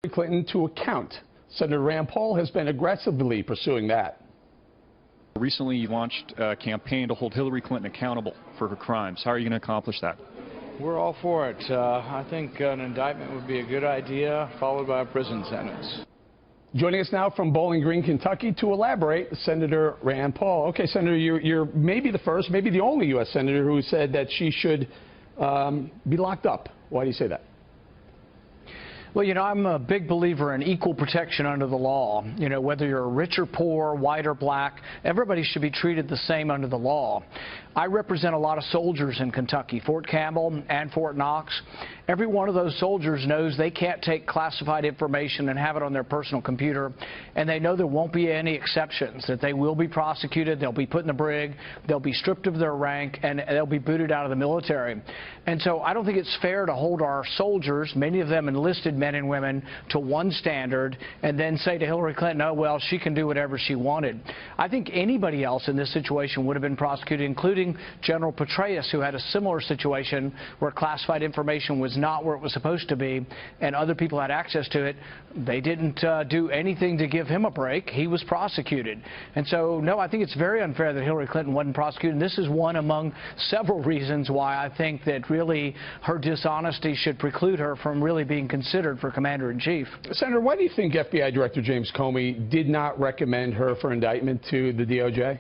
Clinton to account. Senator Rand Paul has been aggressively pursuing that. Recently, you launched a campaign to hold Hillary Clinton accountable for her crimes. How are you going to accomplish that? We're all for it. I think an indictment would be a good idea, followed by a prison sentence. Joining us now from Bowling Green, Kentucky, to elaborate, Senator Rand Paul. Okay, Senator, you're maybe the first, maybe the only U.S. Senator who said that she should be locked up. Why do you say that? Well, you know, I'm a big believer in equal protection under the law. You know, whether you're rich or poor, white or black, everybody should be treated the same under the law. I represent a lot of soldiers in Kentucky, Fort Campbell and Fort Knox. Every one of those soldiers knows they can't take classified information and have it on their personal computer, and they know there won't be any exceptions, that they will be prosecuted, they'll be put in the brig, they'll be stripped of their rank, and they'll be booted out of the military. And so I don't think it's fair to hold our soldiers, many of them enlisted men and women, to one standard and then say to Hillary Clinton, oh, well, she can do whatever she wanted. I think anybody else in this situation would have been prosecuted, including General Petraeus, who had a similar situation where classified information was not where it was supposed to be and other people had access to it. They didn't do anything to give him a break. He was prosecuted. And so, no, I think it's very unfair that Hillary Clinton wasn't prosecuted. And this is one among several reasons why I think that really her dishonesty should preclude her from really being considered for Commander-in-Chief. Senator, why do you think FBI Director James Comey did not recommend her for indictment to the DOJ?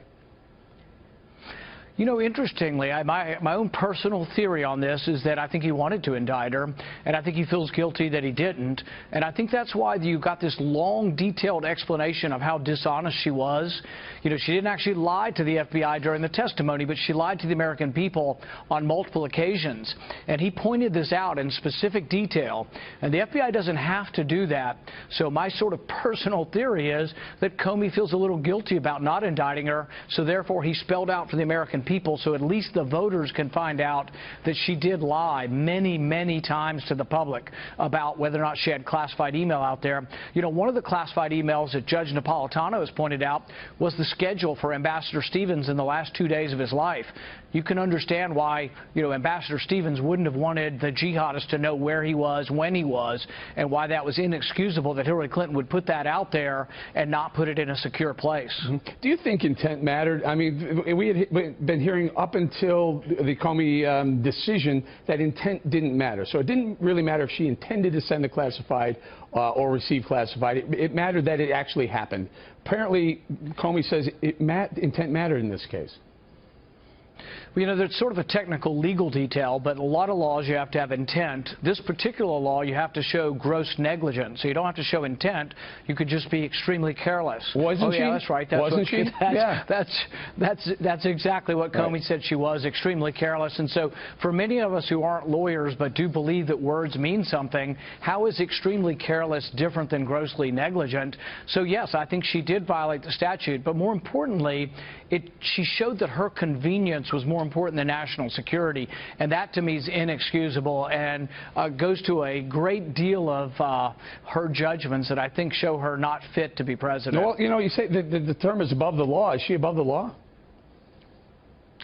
You know, interestingly, my own personal theory on this is that I think he wanted to indict her, and I think he feels guilty that he didn't. And I think that's why you got this long, detailed explanation of how dishonest she was. You know, she didn't actually lie to the FBI during the testimony, but she lied to the American people on multiple occasions. And he pointed this out in specific detail. And the FBI doesn't have to do that. So my sort of personal theory is that Comey feels a little guilty about not indicting her, so therefore he spelled out for the American people, so at least the voters can find out that she did lie many, many times to the public about whether or not she had classified email out there. You know, one of the classified emails that Judge Napolitano has pointed out was the schedule for Ambassador Stevens in the last 2 days of his life. You can understand why, you know, Ambassador Stevens wouldn't have wanted the jihadist to know where he was, when he was, and why that was inexcusable that Hillary Clinton would put that out there and not put it in a secure place. Do you think intent mattered? I mean, we had been hearing up until the Comey decision that intent didn't matter. So it didn't really matter if she intended to send the classified or receive classified. It mattered that it actually happened. Apparently, Comey says intent mattered in this case. Well, you know, there's sort of a technical legal detail, but a lot of laws you have to have intent. This particular law, you have to show gross negligence. So you don't have to show intent. You could just be extremely careless. Wasn't she? Yeah, that's right. Wasn't she? That's exactly what Comey said she was, extremely careless. And so for many of us who aren't lawyers but do believe that words mean something, how is extremely careless different than grossly negligent? So, yes, I think she did violate the statute. But more importantly, she showed that her convenience was more important than national security, and that to me is inexcusable and goes to a great deal of her judgments that I think show her not fit to be president. Well, you know, you say the term is above the law. Is she above the law?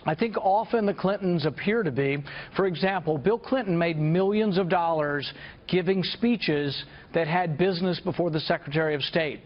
I think often the Clintons appear to be. For example, Bill Clinton made millions of dollars giving speeches that had business before the Secretary of State.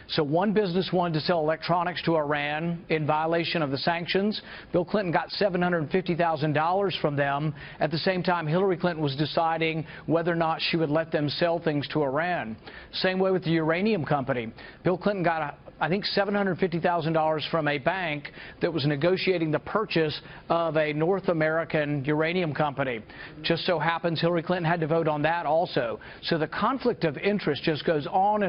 So one business wanted to sell electronics to Iran in violation of the sanctions. Bill Clinton got $750,000 from them. At the same time, Hillary Clinton was deciding whether or not she would let them sell things to Iran. Same way with the uranium company. Bill Clinton got, I think, $750,000 from a bank that was negotiating the purchase of a North American uranium company. Just so happens Hillary Clinton had to vote on that also. So the conflict of interest just goes on,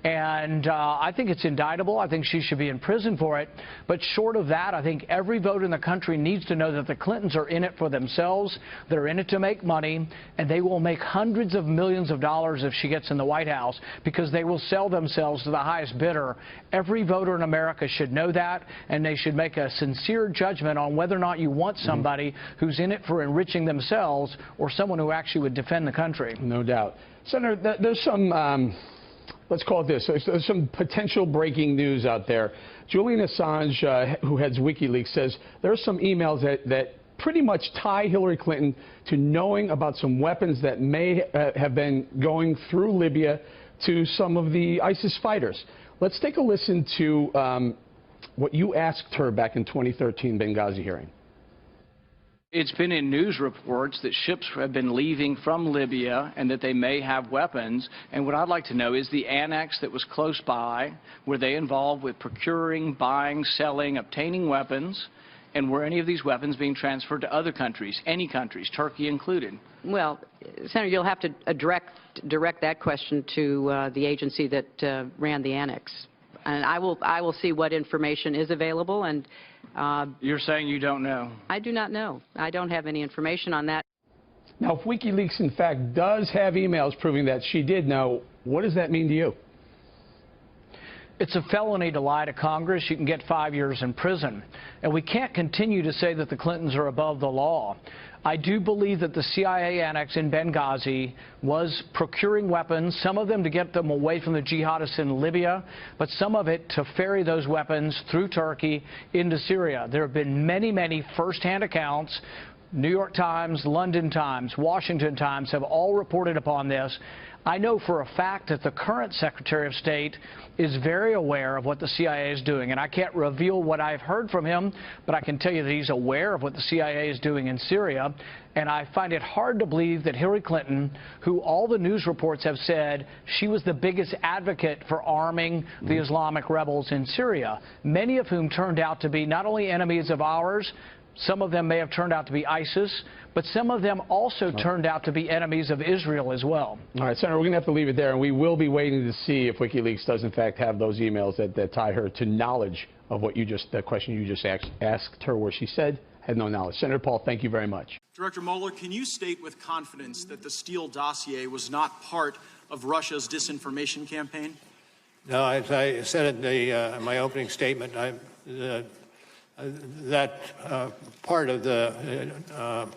and I think it's indictable. I think she should be in prison for it. But short of that, I think every voter in the country needs to know that the Clintons are in it for themselves. They're in it to make money, and they will make hundreds of millions of dollars if she gets in the White House because they will sell themselves to the highest bidder. Every voter in America should know that, and they should make a sincere judgment on whether or not you want somebody who's in it for enriching themselves or someone who actually would defend the country. No doubt. Senator, there's some, let's call it this, there's some potential breaking news out there. Julian Assange, who heads WikiLeaks, says there are some emails that pretty much tie Hillary Clinton to knowing about some weapons that may have been going through Libya to some of the ISIS fighters. Let's take a listen to what you asked her back in 2013 Benghazi hearing. It's been in news reports that ships have been leaving from Libya and that they may have weapons. And what I'd like to know is the annex that was close by, were they involved with procuring, buying, selling, obtaining weapons? And were any of these weapons being transferred to other countries, any countries, Turkey included? Well, Senator, you'll have to direct that question to the agency that ran the annex. And I will see what information is available. And you're saying you don't know? I do not know. I don't have any information on that. Now, if WikiLeaks, in fact, does have emails proving that she did know, what does that mean to you? It's a felony to lie to Congress. You can get 5 years in prison. And we can't continue to say that the Clintons are above the law. I do believe that the CIA annex in Benghazi was procuring weapons, some of them to get them away from the jihadists in Libya, but some of it to ferry those weapons through Turkey into Syria. There have been many, many first-hand accounts. New York Times, London Times, Washington Times have all reported upon this. I know for a fact that the current Secretary of State is very aware of what the CIA is doing, and I can't reveal what I've heard from him, but I can tell you that he's aware of what the CIA is doing in Syria, and I find it hard to believe that Hillary Clinton, who all the news reports have said she was the biggest advocate for arming the Islamic rebels in Syria, many of whom turned out to be not only enemies of ours, some of them may have turned out to be ISIS, but some of them also turned out to be enemies of Israel as well. All right, Senator, we're going to have to leave it there, and we will be waiting to see if WikiLeaks does, in fact, have those emails that tie her to knowledge of what you just, the question you just asked her, where she said had no knowledge. Senator Paul, thank you very much. Director Mueller, can you state with confidence that the Steele dossier was not part of Russia's disinformation campaign? No, as I said in my opening statement, that part of the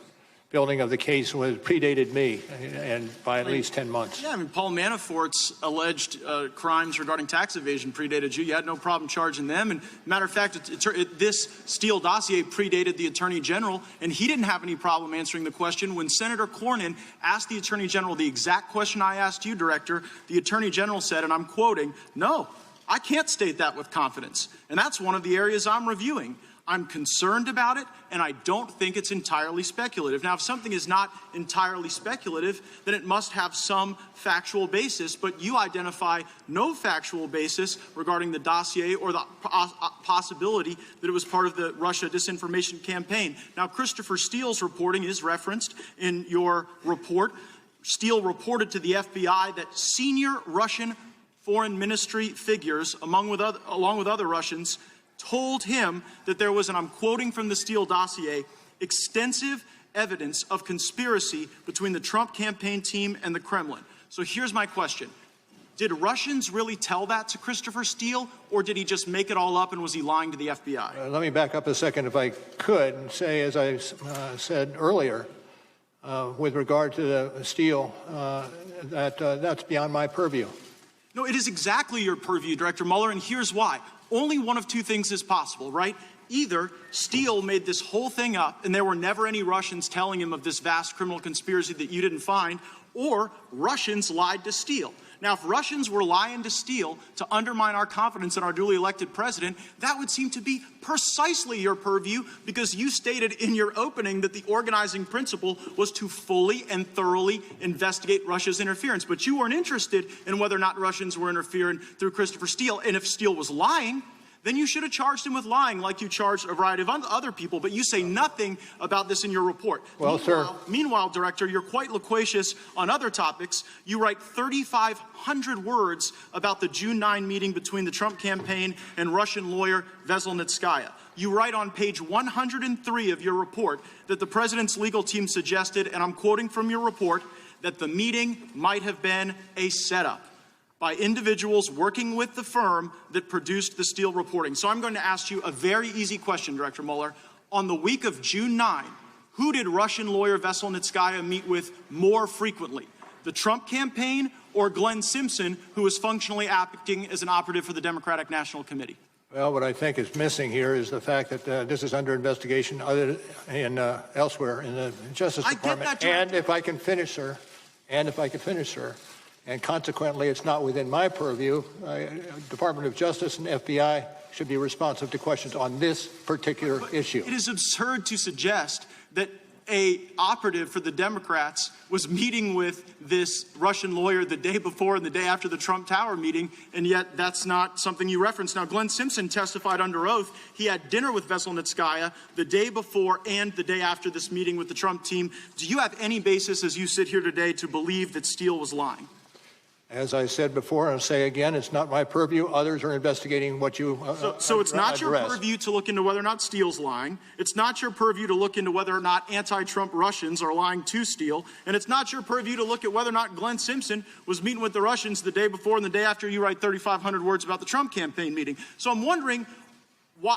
building of the case predated me, and by at least 10 months. Yeah, I mean, Paul Manafort's alleged crimes regarding tax evasion predated you. You had no problem charging them. And matter of fact, this Steele dossier predated the Attorney General, and he didn't have any problem answering the question. When Senator Cornyn asked the Attorney General the exact question I asked you, Director, the Attorney General said, and I'm quoting, "No, I can't state that with confidence." And that's one of the areas I'm reviewing. I'm concerned about it, and I don't think it's entirely speculative. Now, if something is not entirely speculative, then it must have some factual basis, but you identify no factual basis regarding the dossier or the possibility that it was part of the Russia disinformation campaign. Now, Christopher Steele's reporting is referenced in your report. Steele reported to the FBI that senior Russian foreign ministry figures, along with other Russians, told him that there was, and I'm quoting from the Steele dossier, extensive evidence of conspiracy between the Trump campaign team and the Kremlin. So here's my question. Did Russians really tell that to Christopher Steele, or did he just make it all up and was he lying to the FBI? Let me back up a second, if I could, and say, as I said earlier, with regard to the Steele, that's beyond my purview. No, it is exactly your purview, Director Mueller, and here's why. Only one of two things is possible, right? Either Steele made this whole thing up and there were never any Russians telling him of this vast criminal conspiracy that you didn't find, or Russians lied to Steele. Now, if Russians were lying to Steele to undermine our confidence in our duly elected president, that would seem to be precisely your purview, because you stated in your opening that the organizing principle was to fully and thoroughly investigate Russia's interference. But you weren't interested in whether or not Russians were interfering through Christopher Steele. And if Steele was lying, then you should have charged him with lying like you charged a variety of other people, but you say nothing about this in your report. Well, Meanwhile, Director, you're quite loquacious on other topics. You write 3,500 words about the June 9 meeting between the Trump campaign and Russian lawyer Veselnitskaya. You write on page 103 of your report that the president's legal team suggested, and I'm quoting from your report, that the meeting might have been a setup by individuals working with the firm that produced the Steele reporting. So I'm going to ask you a very easy question, Director Mueller. On the week of June 9, who did Russian lawyer Veselnitskaya meet with more frequently? The Trump campaign or Glenn Simpson, who was functionally acting as an operative for the Democratic National Committee? Well, what I think is missing here is the fact that this is under investigation elsewhere in the Justice Department. And if I can finish, sir, and consequently it's not within my purview, Department of Justice and FBI should be responsive to questions on this particular issue. It is absurd to suggest that a operative for the Democrats was meeting with this Russian lawyer the day before and the day after the Trump Tower meeting, and yet that's not something you referenced. Now, Glenn Simpson testified under oath he had dinner with Veselnitskaya the day before and the day after this meeting with the Trump team. Do you have any basis, as you sit here today, to believe that Steele was lying? As I said before, and I'll say again, it's not my purview. Others are investigating what you So it's not your purview to look into whether or not Steele's lying. It's not your purview to look into whether or not anti-Trump Russians are lying to Steele. And it's not your purview to look at whether or not Glenn Simpson was meeting with the Russians the day before and the day after you write 3,500 words about the Trump campaign meeting. So I'm wondering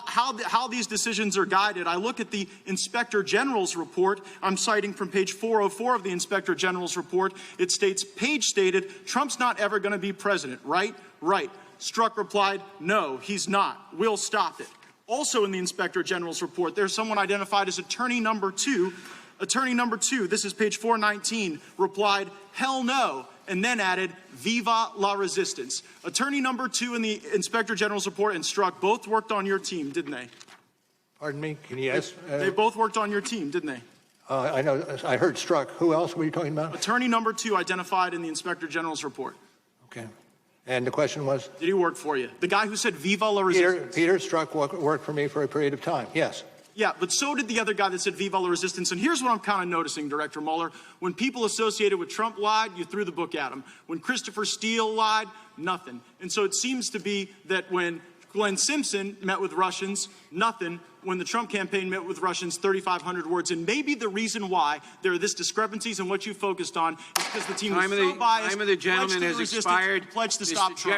how these decisions are guided. I look at the Inspector General's report. I'm citing from page 404 of the Inspector General's report. It states, Page stated, Trump's not ever going to be president, right? Right. Strzok replied, no, he's not. We'll stop it. Also in the Inspector General's report, there's someone identified as attorney number 2. Attorney number 2, this is page 419, replied, hell no, and then added, viva la resistance. Attorney number 2 in the Inspector General's report and Strzok both worked on your team, didn't they? Pardon me? Can you ask? They both worked on your team, didn't they? I know. I heard Strzok. Who else were you talking about? Attorney number 2 identified in the Inspector General's report. Okay. And the question was? Did he work for you? The guy who said viva la resistance. Peter Strzok worked for me for a period of time, yes. Yeah, but so did the other guy that said viva la resistance. And here's what I'm kind of noticing, Director Mueller. When people associated with Trump lied, you threw the book at them. When Christopher Steele lied, nothing. And so it seems to be that when Glenn Simpson met with Russians, nothing. When the Trump campaign met with Russians, 3,500 words. And maybe the reason why there are this discrepancies in what you focused on is because the team was so biased. Time of the gentleman has expired. Pledged to stop Trump.